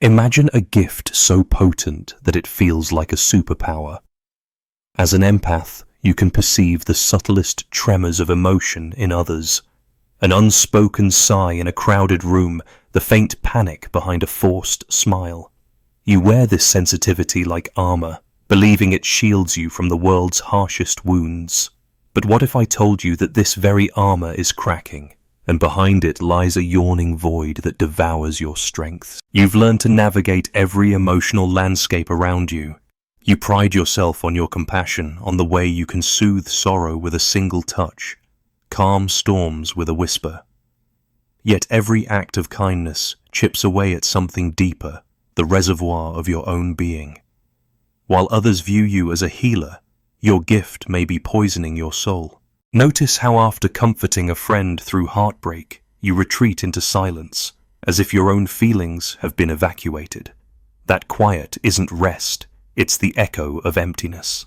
Imagine a gift so potent that it feels like a superpower. As an empath, you can perceive the subtlest tremors of emotion in others. An unspoken sigh in a crowded room, the faint panic behind a forced smile. You wear this sensitivity like armor, believing it shields you from the world's harshest wounds. But what if I told you that this very armor is cracking, and behind it lies a yawning void that devours your strength? You've learned to navigate every emotional landscape around you. You pride yourself on your compassion, on the way you can soothe sorrow with a single touch, calm storms with a whisper. Yet every act of kindness chips away at something deeper, the reservoir of your own being. While others view you as a healer, your gift may be poisoning your soul. Notice how after comforting a friend through heartbreak, you retreat into silence, as if your own feelings have been evacuated. That quiet isn't rest, it's the echo of emptiness.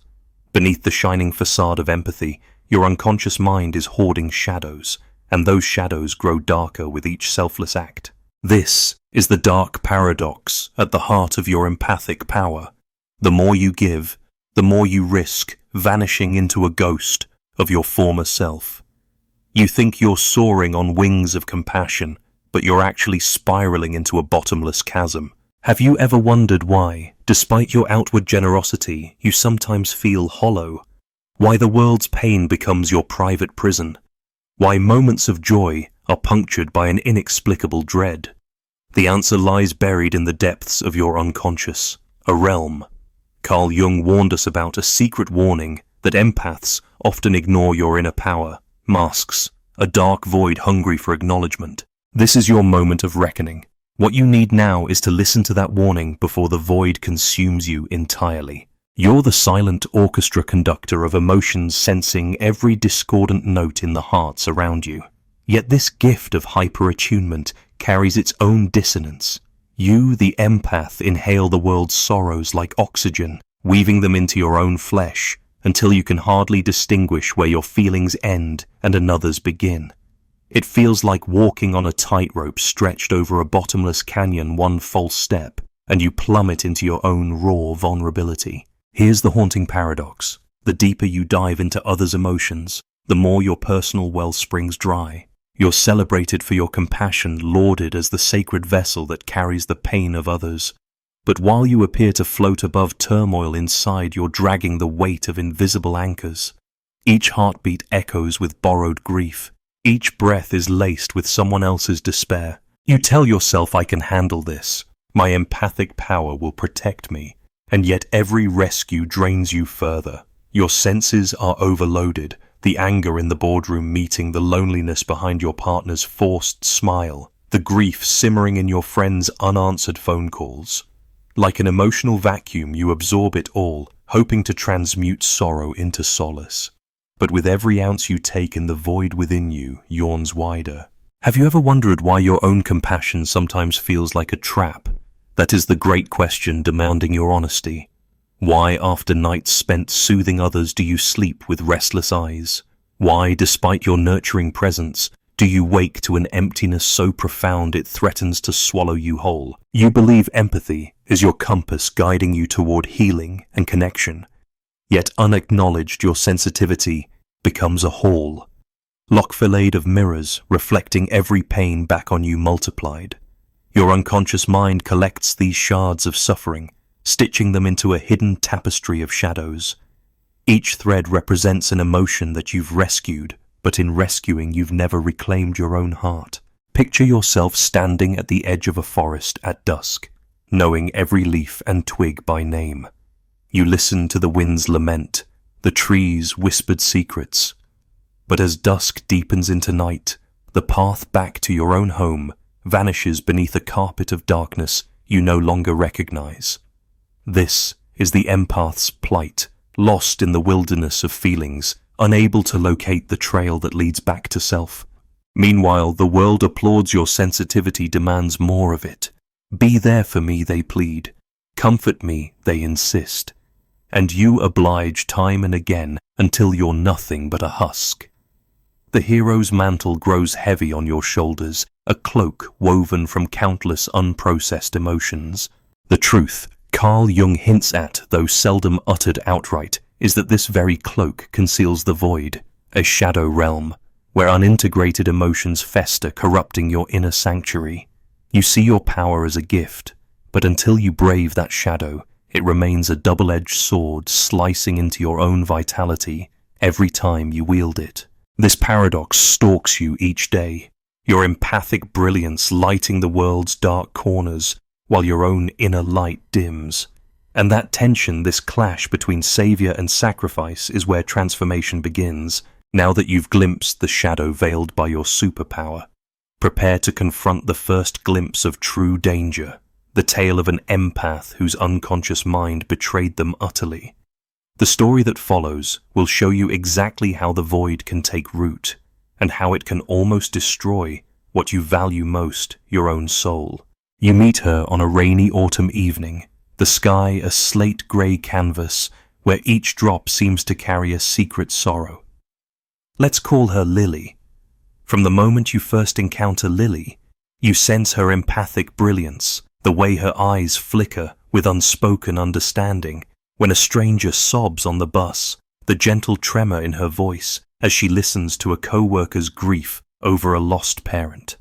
Beneath the shining facade of empathy, your unconscious mind is hoarding shadows, and those shadows grow darker with each selfless act. This is the dark paradox at the heart of your empathic power. The more you give, the more you risk vanishing into a ghost of your former self. You think you're soaring on wings of compassion, but you're actually spiraling into a bottomless chasm. Have you ever wondered why, despite your outward generosity, you sometimes feel hollow? Why the world's pain becomes your private prison? Why moments of joy are punctured by an inexplicable dread? The answer lies buried in the depths of your unconscious, a realm. Carl Jung warned us about a secret warning that empaths often ignore your inner power, masks, a dark void hungry for acknowledgement. This is your moment of reckoning. What you need now is to listen to that warning before the void consumes you entirely. You're the silent orchestra conductor of emotions, sensing every discordant note in the hearts around you. Yet this gift of hyper-attunement carries its own dissonance. You, the empath, inhale the world's sorrows like oxygen, weaving them into your own flesh, until you can hardly distinguish where your feelings end and another's begin. It feels like walking on a tightrope stretched over a bottomless canyon. One false step, and you plummet into your own raw vulnerability. Here's the haunting paradox. The deeper you dive into others' emotions, the more your personal well springs dry. You're celebrated for your compassion, lauded as the sacred vessel that carries the pain of others. But while you appear to float above turmoil inside, you're dragging the weight of invisible anchors. Each heartbeat echoes with borrowed grief. Each breath is laced with someone else's despair. You tell yourself, I can handle this. My empathic power will protect me. And yet every rescue drains you further. Your senses are overloaded, the anger in the boardroom meeting the loneliness behind your partner's forced smile, the grief simmering in your friend's unanswered phone calls. Like an emotional vacuum, you absorb it all, hoping to transmute sorrow into solace. But with every ounce you take in, the void within you yawns wider. Have you ever wondered why your own compassion sometimes feels like a trap? That is the great question demanding your honesty. Why, after nights spent soothing others, do you sleep with restless eyes? Why, despite your nurturing presence, do you wake to an emptiness so profound it threatens to swallow you whole? You believe empathy is your compass guiding you toward healing and connection. Yet unacknowledged, your sensitivity becomes a hall, lock-filleted of mirrors reflecting every pain back on you multiplied. Your unconscious mind collects these shards of suffering, stitching them into a hidden tapestry of shadows. Each thread represents an emotion that you've rescued, but in rescuing you've never reclaimed your own heart. Picture yourself standing at the edge of a forest at dusk, knowing every leaf and twig by name. You listen to the wind's lament, the trees' whispered secrets. But as dusk deepens into night, the path back to your own home vanishes beneath a carpet of darkness you no longer recognize. This is the empath's plight, lost in the wilderness of feelings, unable to locate the trail that leads back to self. Meanwhile, the world applauds your sensitivity, demands more of it. Be there for me, they plead. Comfort me, they insist. And you oblige time and again until you're nothing but a husk. The hero's mantle grows heavy on your shoulders, a cloak woven from countless unprocessed emotions. The truth Carl Jung hints at, though seldom uttered outright, is that this very cloak conceals the void, a shadow realm, where unintegrated emotions fester, corrupting your inner sanctuary. You see your power as a gift, but until you brave that shadow, it remains a double-edged sword slicing into your own vitality every time you wield it. This paradox stalks you each day, your empathic brilliance lighting the world's dark corners while your own inner light dims. And that tension, this clash between savior and sacrifice, is where transformation begins, now that you've glimpsed the shadow veiled by your superpower. Prepare to confront the first glimpse of true danger, the tale of an empath whose unconscious mind betrayed them utterly. The story that follows will show you exactly how the void can take root, and how it can almost destroy what you value most, your own soul. You meet her on a rainy autumn evening, the sky a slate-grey canvas where each drop seems to carry a secret sorrow. Let's call her Lily. From the moment you first encounter Lily, you sense her empathic brilliance, the way her eyes flicker with unspoken understanding. When a stranger sobs on the bus, the gentle tremor in her voice as she listens to a co-worker's grief over a lost parent.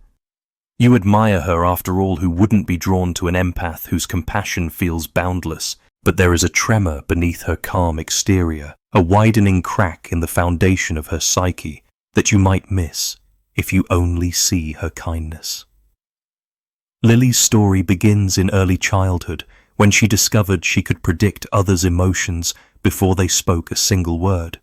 You admire her, after all. Who wouldn't be drawn to an empath whose compassion feels boundless? But there is a tremor beneath her calm exterior, a widening crack in the foundation of her psyche that you might miss if you only see her kindness. Lily's story begins in early childhood, when she discovered she could predict others' emotions before they spoke a single word.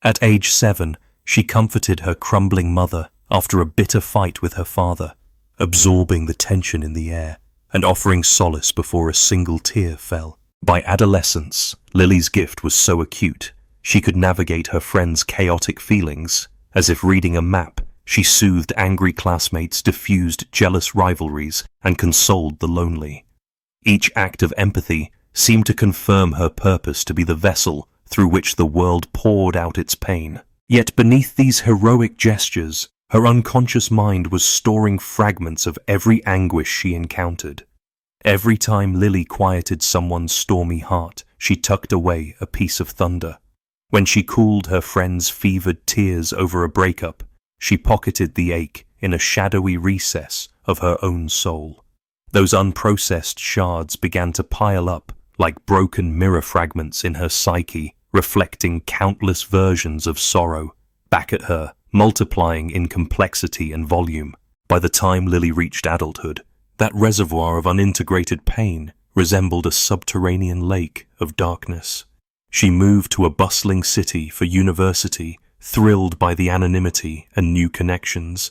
At age 7, she comforted her crumbling mother after a bitter fight with her father, absorbing the tension in the air and offering solace before a single tear fell. By adolescence, Lily's gift was so acute, she could navigate her friends' chaotic feelings. As if reading a map, she soothed angry classmates, diffused jealous rivalries, and consoled the lonely. Each act of empathy seemed to confirm her purpose to be the vessel through which the world poured out its pain. Yet beneath these heroic gestures, her unconscious mind was storing fragments of every anguish she encountered. Every time Lily quieted someone's stormy heart, she tucked away a piece of thunder. When she cooled her friend's fevered tears over a breakup, she pocketed the ache in a shadowy recess of her own soul. Those unprocessed shards began to pile up like broken mirror fragments in her psyche, reflecting countless versions of sorrow back at her, multiplying in complexity and volume. By the time Lily reached adulthood, that reservoir of unintegrated pain resembled a subterranean lake of darkness. She moved to a bustling city for university, thrilled by the anonymity and new connections.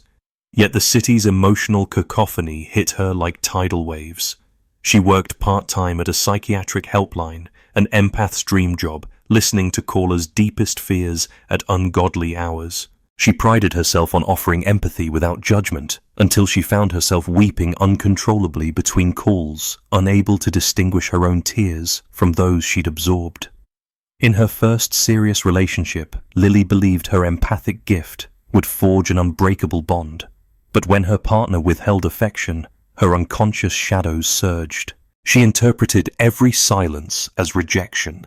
Yet the city's emotional cacophony hit her like tidal waves. She worked part-time at a psychiatric helpline, an empath's dream job, listening to callers' deepest fears at ungodly hours. She prided herself on offering empathy without judgment, until she found herself weeping uncontrollably between calls, unable to distinguish her own tears from those she'd absorbed. In her first serious relationship, Lily believed her empathic gift would forge an unbreakable bond. But when her partner withheld affection, her unconscious shadows surged. She interpreted every silence as rejection,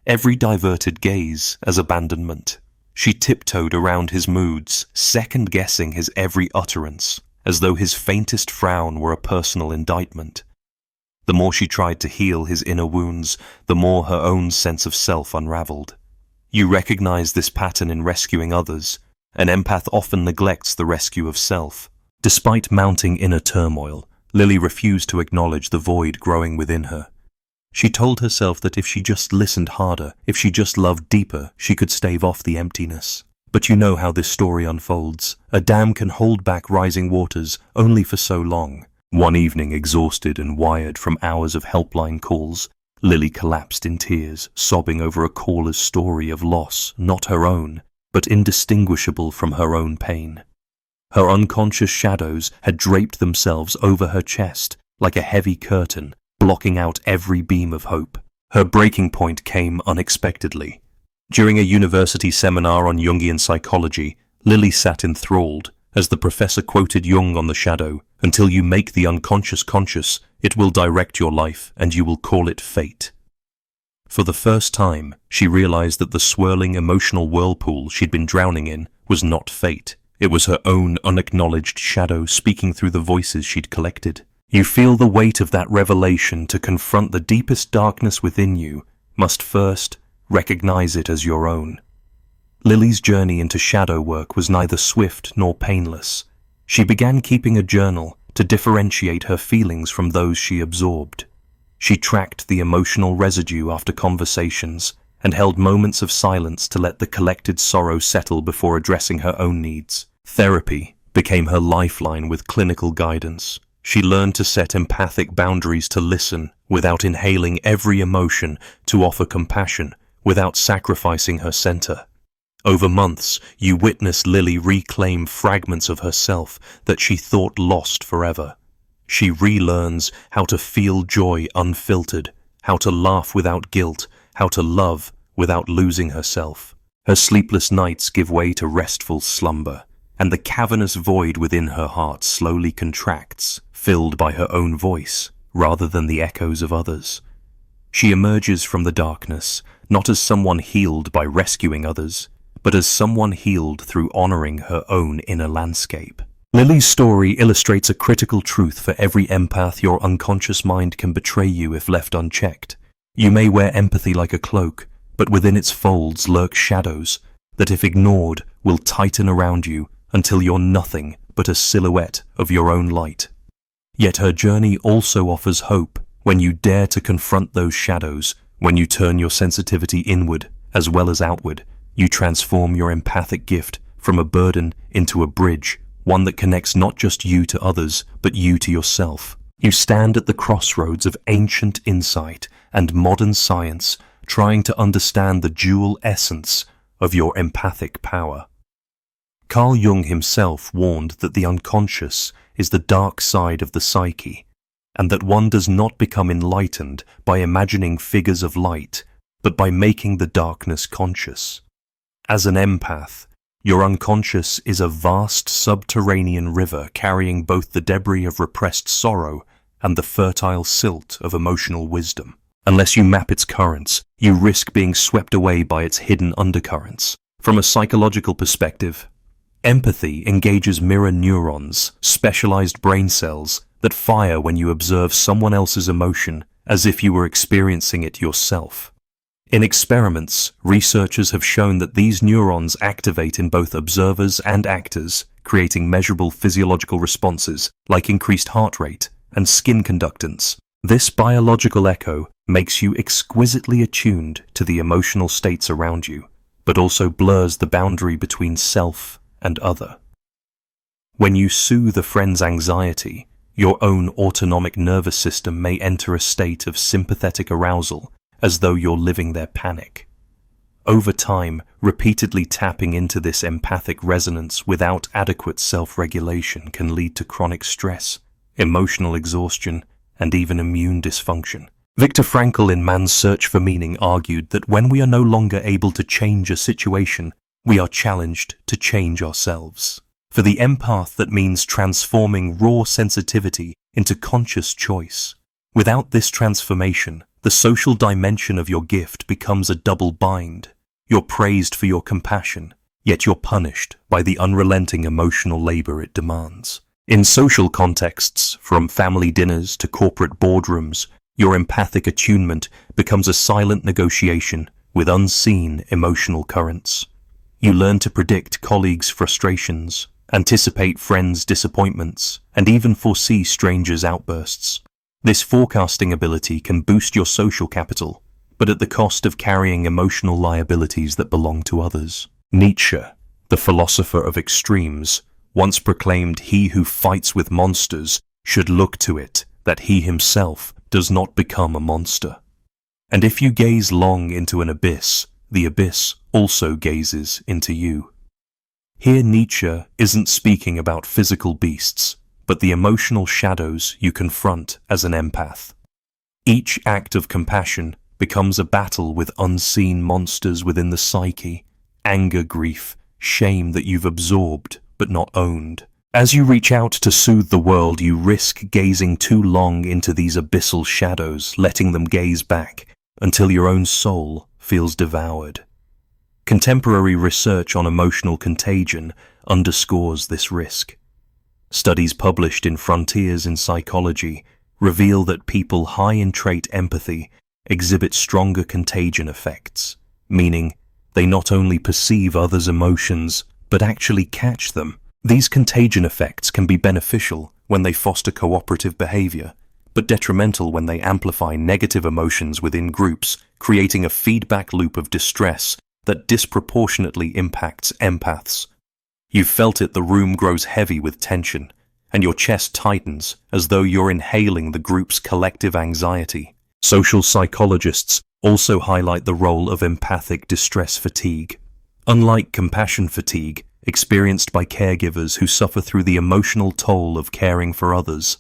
every diverted gaze as abandonment. She tiptoed around his moods, second-guessing his every utterance, as though his faintest frown were a personal indictment. The more she tried to heal his inner wounds, the more her own sense of self unraveled. You recognize this pattern in rescuing others. An empath often neglects the rescue of self. Despite mounting inner turmoil, Lily refused to acknowledge the void growing within her. She told herself that if she just listened harder, if she just loved deeper, she could stave off the emptiness. But you know how this story unfolds. A dam can hold back rising waters only for so long. One evening, exhausted and wired from hours of helpline calls, Lily collapsed in tears, sobbing over a caller's story of loss, not her own, but indistinguishable from her own pain. Her unconscious shadows had draped themselves over her chest like a heavy curtain, blocking out every beam of hope. Her breaking point came unexpectedly. During a university seminar on Jungian psychology, Lily sat enthralled, As the professor quoted Jung on the shadow, "Until you make the unconscious conscious, it will direct your life and you will call it fate." For the first time, she realized that the swirling emotional whirlpool she'd been drowning in was not fate. It was her own unacknowledged shadow speaking through the voices she'd collected. You feel the weight of that revelation. To confront the deepest darkness within you, must first recognize it as your own. Lily's journey into shadow work was neither swift nor painless. She began keeping a journal to differentiate her feelings from those she absorbed. She tracked the emotional residue after conversations and held moments of silence to let the collected sorrow settle before addressing her own needs. Therapy became her lifeline with clinical guidance. She learned to set empathic boundaries, to listen without inhaling every emotion, to offer compassion without sacrificing her center. Over months, you witnessed Lily reclaim fragments of herself that she thought lost forever. She relearns how to feel joy unfiltered, how to laugh without guilt, how to love without losing herself. Her sleepless nights give way to restful slumber, and the cavernous void within her heart slowly contracts, filled by her own voice rather than the echoes of others. She emerges from the darkness, not as someone healed by rescuing others, but as someone healed through honoring her own inner landscape. Lily's story illustrates a critical truth for every empath: your unconscious mind can betray you if left unchecked. You may wear empathy like a cloak, but within its folds lurk shadows that, if ignored, will tighten around you until you're nothing but a silhouette of your own light. Yet her journey also offers hope. When you dare to confront those shadows, when you turn your sensitivity inward as well as outward, you transform your empathic gift from a burden into a bridge, one that connects not just you to others, but you to yourself. You stand at the crossroads of ancient insight and modern science, trying to understand the dual essence of your empathic power. Carl Jung himself warned that the unconscious is the dark side of the psyche, and that one does not become enlightened by imagining figures of light, but by making the darkness conscious. As an empath, your unconscious is a vast subterranean river carrying both the debris of repressed sorrow and the fertile silt of emotional wisdom. Unless you map its currents, you risk being swept away by its hidden undercurrents. From a psychological perspective, empathy engages mirror neurons, specialized brain cells that fire when you observe someone else's emotion as if you were experiencing it yourself. In experiments, researchers have shown that these neurons activate in both observers and actors, creating measurable physiological responses like increased heart rate and skin conductance. This biological echo makes you exquisitely attuned to the emotional states around you, but also blurs the boundary between self and other. When you soothe a friend's anxiety, your own autonomic nervous system may enter a state of sympathetic arousal, as though you're living their panic. Over time, repeatedly tapping into this empathic resonance without adequate self-regulation can lead to chronic stress, emotional exhaustion, and even immune dysfunction. Viktor Frankl, in Man's Search for Meaning, argued that when we are no longer able to change a situation, we are challenged to change ourselves. For the empath, that means transforming raw sensitivity into conscious choice. Without this transformation, the social dimension of your gift becomes a double bind. You're praised for your compassion, yet you're punished by the unrelenting emotional labor it demands. In social contexts, from family dinners to corporate boardrooms, your empathic attunement becomes a silent negotiation with unseen emotional currents. You learn to predict colleagues' frustrations, anticipate friends' disappointments, and even foresee strangers' outbursts. This forecasting ability can boost your social capital, but at the cost of carrying emotional liabilities that belong to others. Nietzsche, the philosopher of extremes, once proclaimed, "He who fights with monsters should look to it that he himself does not become a monster." And if you gaze long into an abyss, the abyss also gazes into you. Here Nietzsche isn't speaking about physical beasts, but the emotional shadows you confront as an empath. Each act of compassion becomes a battle with unseen monsters within the psyche: anger, grief, shame that you've absorbed but not owned. As you reach out to soothe the world, you risk gazing too long into these abyssal shadows, letting them gaze back until your own soul feels devoured. Contemporary research on emotional contagion underscores this risk. Studies published in Frontiers in Psychology reveal that people high in trait empathy exhibit stronger contagion effects, meaning they not only perceive others' emotions, but actually catch them. These contagion effects can be beneficial when they foster cooperative behavior, but detrimental when they amplify negative emotions within groups, creating a feedback loop of distress that disproportionately impacts empaths. You've felt it, the room grows heavy with tension, and your chest tightens as though you're inhaling the group's collective anxiety. Social psychologists also highlight the role of empathic distress fatigue. Unlike compassion fatigue, experienced by caregivers who suffer through the emotional toll of caring for others,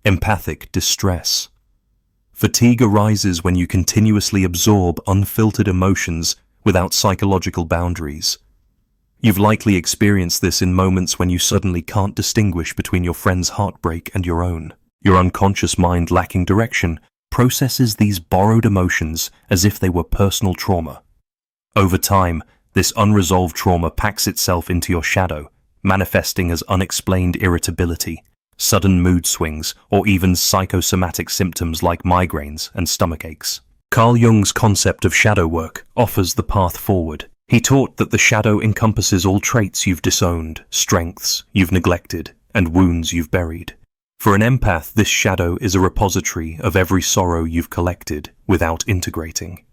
empathic distress fatigue arises when you continuously absorb unfiltered emotions without psychological boundaries. You've likely experienced this in moments when you suddenly can't distinguish between your friend's heartbreak and your own. Your unconscious mind, lacking direction, processes these borrowed emotions as if they were personal trauma. Over time, this unresolved trauma packs itself into your shadow, manifesting as unexplained irritability, sudden mood swings, or even psychosomatic symptoms like migraines and stomach aches. Carl Jung's concept of shadow work offers the path forward. He taught that the shadow encompasses all traits you've disowned, strengths you've neglected, and wounds you've buried. For an empath, this shadow is a repository of every sorrow you've collected without integrating.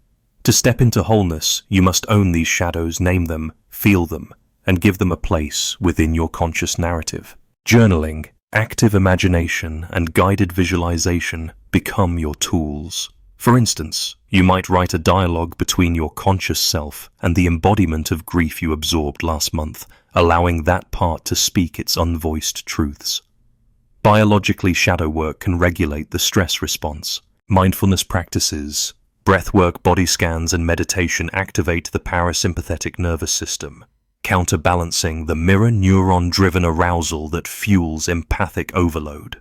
To step into wholeness, you must own these shadows, name them, feel them, and give them a place within your conscious narrative. Journaling, active imagination, and guided visualization become your tools. For instance, you might write a dialogue between your conscious self and the embodiment of grief you absorbed last month, allowing that part to speak its unvoiced truths. Biologically, shadow work can regulate the stress response. Mindfulness practices, breathwork, body scans, and meditation activate the parasympathetic nervous system, counterbalancing the mirror neuron-driven arousal that fuels empathic overload.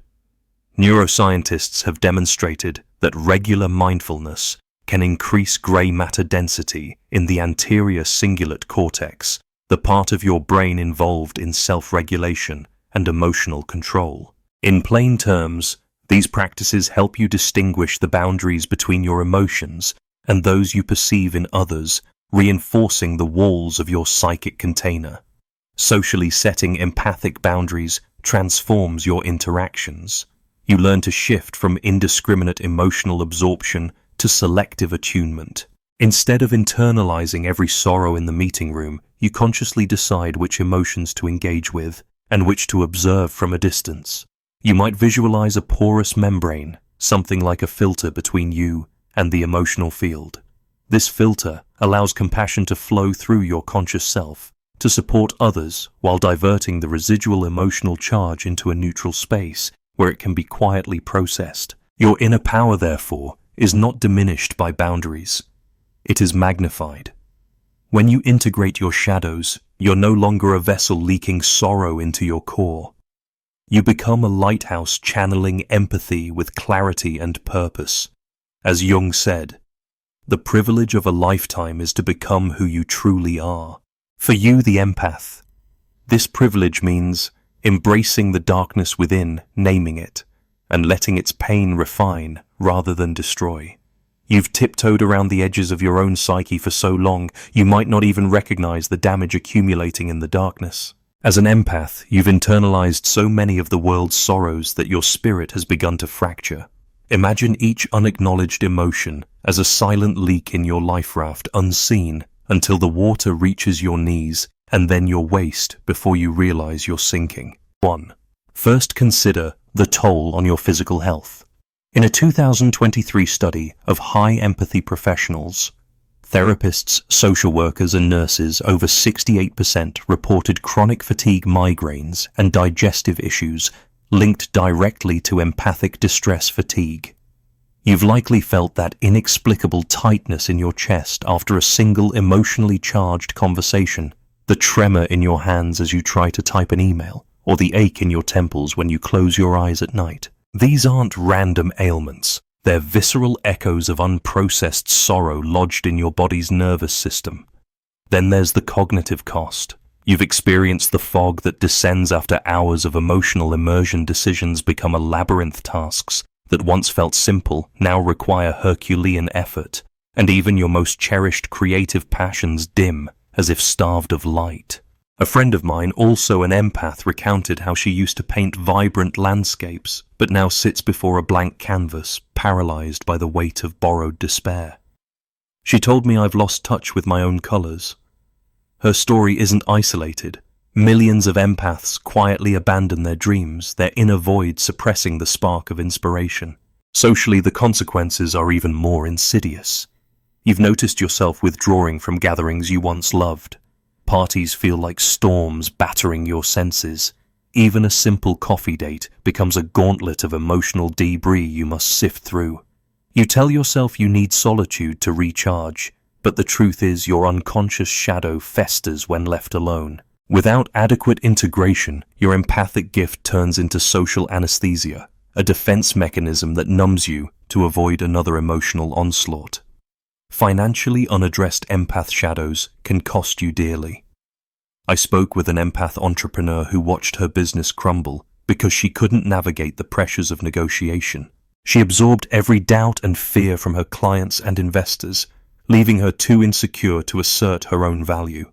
Neuroscientists have demonstrated that regular mindfulness can increase gray matter density in the anterior cingulate cortex, the part of your brain involved in self-regulation and emotional control. In plain terms, these practices help you distinguish the boundaries between your emotions and those you perceive in others, reinforcing the walls of your psychic container. Socially, setting empathic boundaries transforms your interactions. You learn to shift from indiscriminate emotional absorption to selective attunement. Instead of internalizing every sorrow in the meeting room, you consciously decide which emotions to engage with and which to observe from a distance. You might visualize a porous membrane, something like a filter between you and the emotional field. This filter allows compassion to flow through your conscious self, to support others while diverting the residual emotional charge into a neutral space where it can be quietly processed. Your inner power, therefore, is not diminished by boundaries. It is magnified. When you integrate your shadows, you're no longer a vessel leaking sorrow into your core. You become a lighthouse channeling empathy with clarity and purpose. As Jung said, the privilege of a lifetime is to become who you truly are. For you, the empath, this privilege means embracing the darkness within, naming it, and letting its pain refine rather than destroy. You've tiptoed around the edges of your own psyche for so long, you might not even recognize the damage accumulating in the darkness. As an empath, you've internalized so many of the world's sorrows that your spirit has begun to fracture. Imagine each unacknowledged emotion as a silent leak in your life raft, unseen, until the water reaches your knees and then your waist before you realize you're sinking. 1. First, consider the toll on your physical health. In a 2023 study of high empathy professionals, therapists, social workers, and nurses, over 68% reported chronic fatigue, migraines, and digestive issues linked directly to empathic distress fatigue. You've likely felt that inexplicable tightness in your chest after a single emotionally charged conversation, The tremor in your hands as you try to type an email, or the ache in your temples when you close your eyes at night. These aren't random ailments. They're visceral echoes of unprocessed sorrow lodged in your body's nervous system. Then there's the cognitive cost. You've experienced the fog that descends after hours of emotional immersion. Decisions become a labyrinth. Tasks that once felt simple now require Herculean effort, and even your most cherished creative passions dim as if starved of light. A friend of mine, also an empath, recounted how she used to paint vibrant landscapes, but now sits before a blank canvas, paralyzed by the weight of borrowed despair. She told me I've lost touch with my own colors. Her story isn't isolated. Millions of empaths quietly abandon their dreams, their inner void suppressing the spark of inspiration. Socially, the consequences are even more insidious. You've noticed yourself withdrawing from gatherings you once loved. Parties feel like storms battering your senses. Even a simple coffee date becomes a gauntlet of emotional debris you must sift through. You tell yourself you need solitude to recharge, but the truth is your unconscious shadow festers when left alone. Without adequate integration, your empathic gift turns into social anesthesia, a defense mechanism that numbs you to avoid another emotional onslaught. Financially unaddressed empath shadows can cost you dearly. I spoke with an empath entrepreneur who watched her business crumble because she couldn't navigate the pressures of negotiation. She absorbed every doubt and fear from her clients and investors, leaving her too insecure to assert her own value.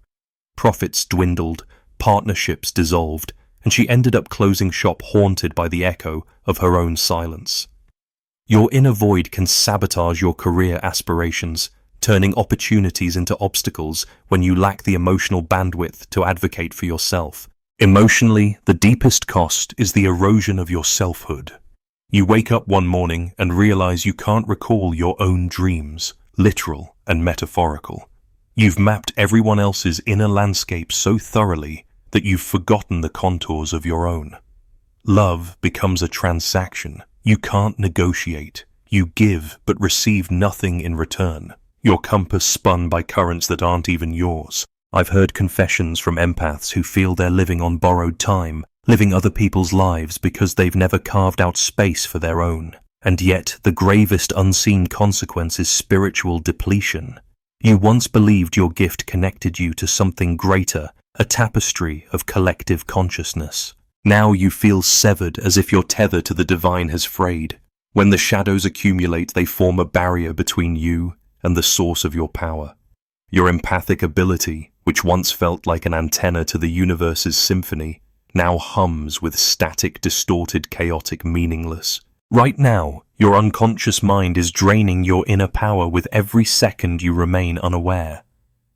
Profits dwindled, partnerships dissolved, and she ended up closing shop haunted by the echo of her own silence. Your inner void can sabotage your career aspirations, turning opportunities into obstacles when you lack the emotional bandwidth to advocate for yourself. Emotionally, the deepest cost is the erosion of your selfhood. You wake up one morning and realize you can't recall your own dreams, literal and metaphorical. You've mapped everyone else's inner landscape so thoroughly that you've forgotten the contours of your own. Love becomes a transaction. You can't negotiate. You give but receive nothing in return. Your compass spun by currents that aren't even yours. I've heard confessions from empaths who feel they're living on borrowed time, living other people's lives because they've never carved out space for their own. And yet, the gravest unseen consequence is spiritual depletion. You once believed your gift connected you to something greater, a tapestry of collective consciousness. Now you feel severed, as if your tether to the divine has frayed. When the shadows accumulate, they form a barrier between you and the source of your power. Your empathic ability, which once felt like an antenna to the universe's symphony, now hums with static, distorted, chaotic, meaningless. Right now, your unconscious mind is draining your inner power with every second you remain unaware.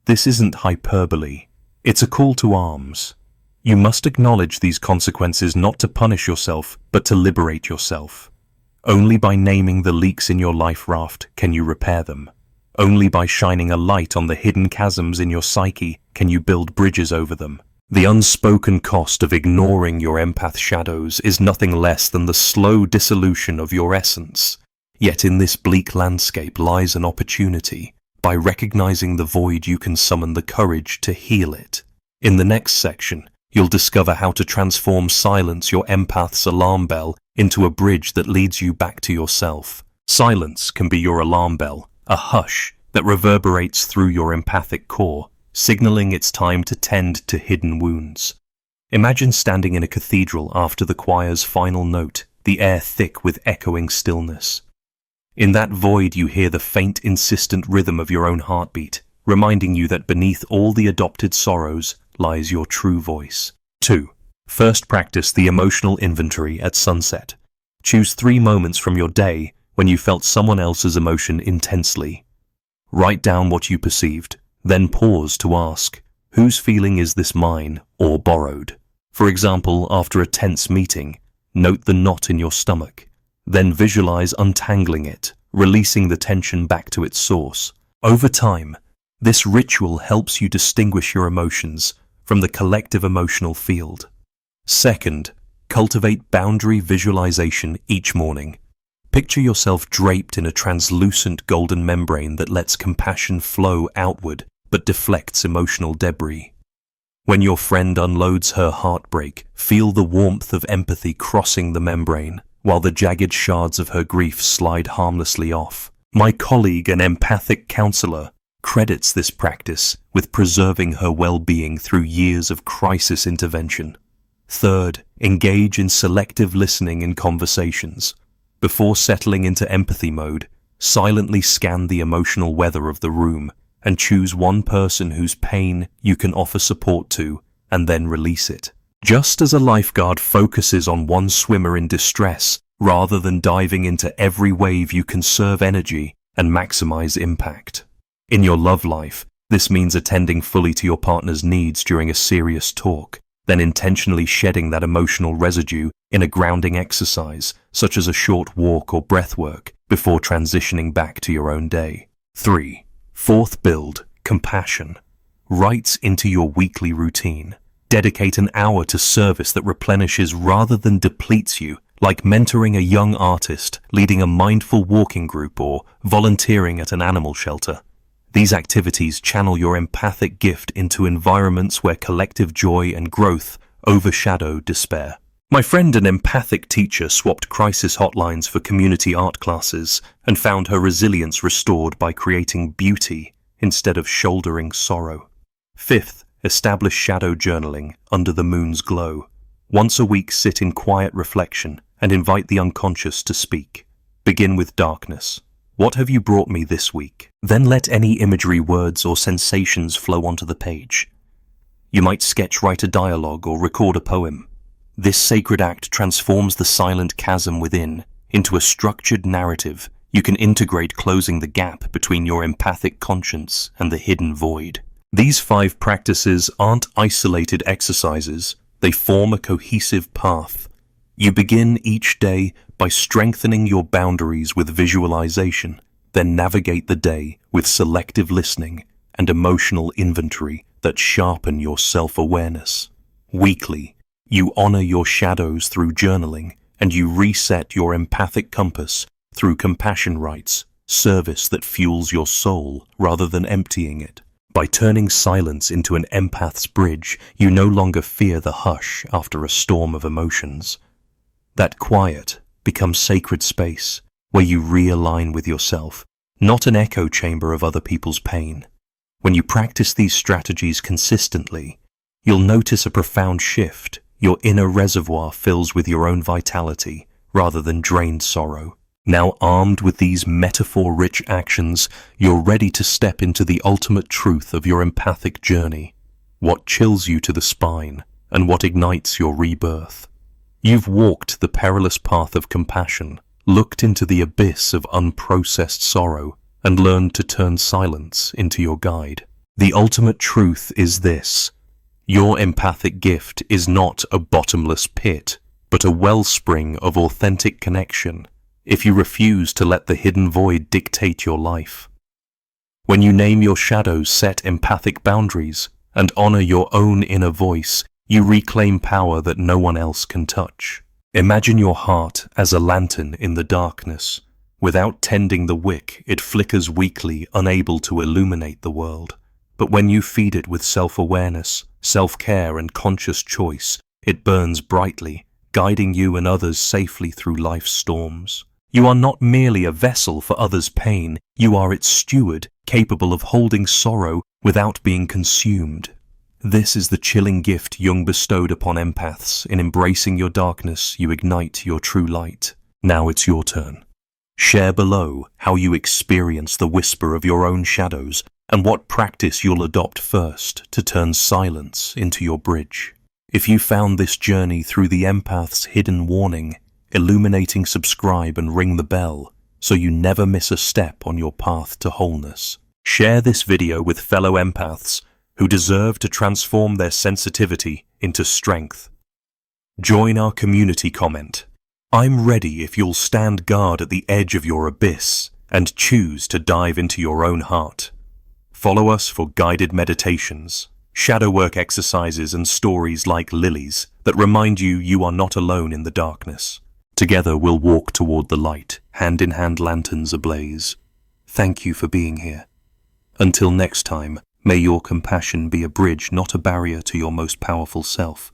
This isn't hyperbole. It's a call to arms. You must acknowledge these consequences, not to punish yourself, but to liberate yourself. Only by naming the leaks in your life raft can you repair them. Only by shining a light on the hidden chasms in your psyche can you build bridges over them. The unspoken cost of ignoring your empath shadows is nothing less than the slow dissolution of your essence. Yet in this bleak landscape lies an opportunity. By recognizing the void, you can summon the courage to heal it. In the next section, you'll discover how to transform silence, your empath's alarm bell, into a bridge that leads you back to yourself. Silence can be your alarm bell, a hush that reverberates through your empathic core, signaling it's time to tend to hidden wounds. Imagine standing in a cathedral after the choir's final note, the air thick with echoing stillness. In that void you hear the faint, insistent rhythm of your own heartbeat, reminding you that beneath all the adopted sorrows lies your true voice. 2. First, practice the emotional inventory at sunset. Choose 3 moments from your day when you felt someone else's emotion intensely. Write down what you perceived, then pause to ask, whose feeling is this, mine or borrowed? For example, after a tense meeting, note the knot in your stomach, then visualize untangling it, releasing the tension back to its source. Over time, this ritual helps you distinguish your emotions from the collective emotional field. Second, cultivate boundary visualization each morning. Picture yourself draped in a translucent golden membrane that lets compassion flow outward but deflects emotional debris. When your friend unloads her heartbreak, feel the warmth of empathy crossing the membrane, while the jagged shards of her grief slide harmlessly off. My colleague, an empathic counselor, credits this practice with preserving her well-being through years of crisis intervention. Third, engage in selective listening in conversations. Before settling into empathy mode, silently scan the emotional weather of the room and choose one person whose pain you can offer support to, and then release it. Just as a lifeguard focuses on one swimmer in distress, rather than diving into every wave, you conserve energy and maximize impact. In your love life, this means attending fully to your partner's needs during a serious talk, then intentionally shedding that emotional residue in a grounding exercise, such as a short walk or breath work, before transitioning back to your own day. 3. Fourth, build compassion. Rites into your weekly routine. Dedicate an hour to service that replenishes rather than depletes you, like mentoring a young artist, leading a mindful walking group, or volunteering at an animal shelter. These activities channel your empathic gift into environments where collective joy and growth overshadow despair. My friend, an empathic teacher, swapped crisis hotlines for community art classes and found her resilience restored by creating beauty instead of shouldering sorrow. Fifth, establish shadow journaling under the moon's glow. Once a week, sit in quiet reflection and invite the unconscious to speak. Begin with darkness. What have you brought me this week? Then let any imagery, words, or sensations flow onto the page. You might sketch, write a dialogue, or record a poem. This sacred act transforms the silent chasm within into a structured narrative you can integrate, closing the gap between your empathic conscience and the hidden void. These 5 practices aren't isolated exercises, they form a cohesive path. You begin each day by strengthening your boundaries with visualization, then navigate the day with selective listening and emotional inventory that sharpen your self-awareness. Weekly, you honor your shadows through journaling, and you reset your empathic compass through compassion rites, service that fuels your soul rather than emptying it. By turning silence into an empath's bridge, you no longer fear the hush after a storm of emotions. That quiet becomes sacred space where you realign with yourself, not an echo chamber of other people's pain. When you practice these strategies consistently, you'll notice a profound shift. Your inner reservoir fills with your own vitality rather than drained sorrow. Now, armed with these metaphor-rich actions, you're ready to step into the ultimate truth of your empathic journey. What chills you to the spine and what ignites your rebirth. You've walked the perilous path of compassion, looked into the abyss of unprocessed sorrow, and learned to turn silence into your guide. The ultimate truth is this: your empathic gift is not a bottomless pit, but a wellspring of authentic connection, if you refuse to let the hidden void dictate your life. When you name your shadows, set empathic boundaries, and honor your own inner voice, you reclaim power that no one else can touch. Imagine your heart as a lantern in the darkness. Without tending the wick, it flickers weakly, unable to illuminate the world. But when you feed it with self-awareness, self-care, and conscious choice, it burns brightly, guiding you and others safely through life's storms. You are not merely a vessel for others' pain, you are its steward, capable of holding sorrow without being consumed. This is the chilling gift Jung bestowed upon empaths. In embracing your darkness, you ignite your true light. Now it's your turn. Share below how you experience the whisper of your own shadows and what practice you'll adopt first to turn silence into your bridge. If you found this journey through the empath's hidden warning, illuminating, subscribe and ring the bell so you never miss a step on your path to wholeness. Share this video with fellow empaths who deserve to transform their sensitivity into strength. Join our community, comment, "I'm ready," if you'll stand guard at the edge of your abyss and choose to dive into your own heart. Follow us for guided meditations, shadow work exercises and stories like Lily's that remind you you are not alone in the darkness. Together we'll walk toward the light, hand in hand, lanterns ablaze. Thank you for being here. Until next time, May your compassion be a bridge, not a barrier to your most powerful self.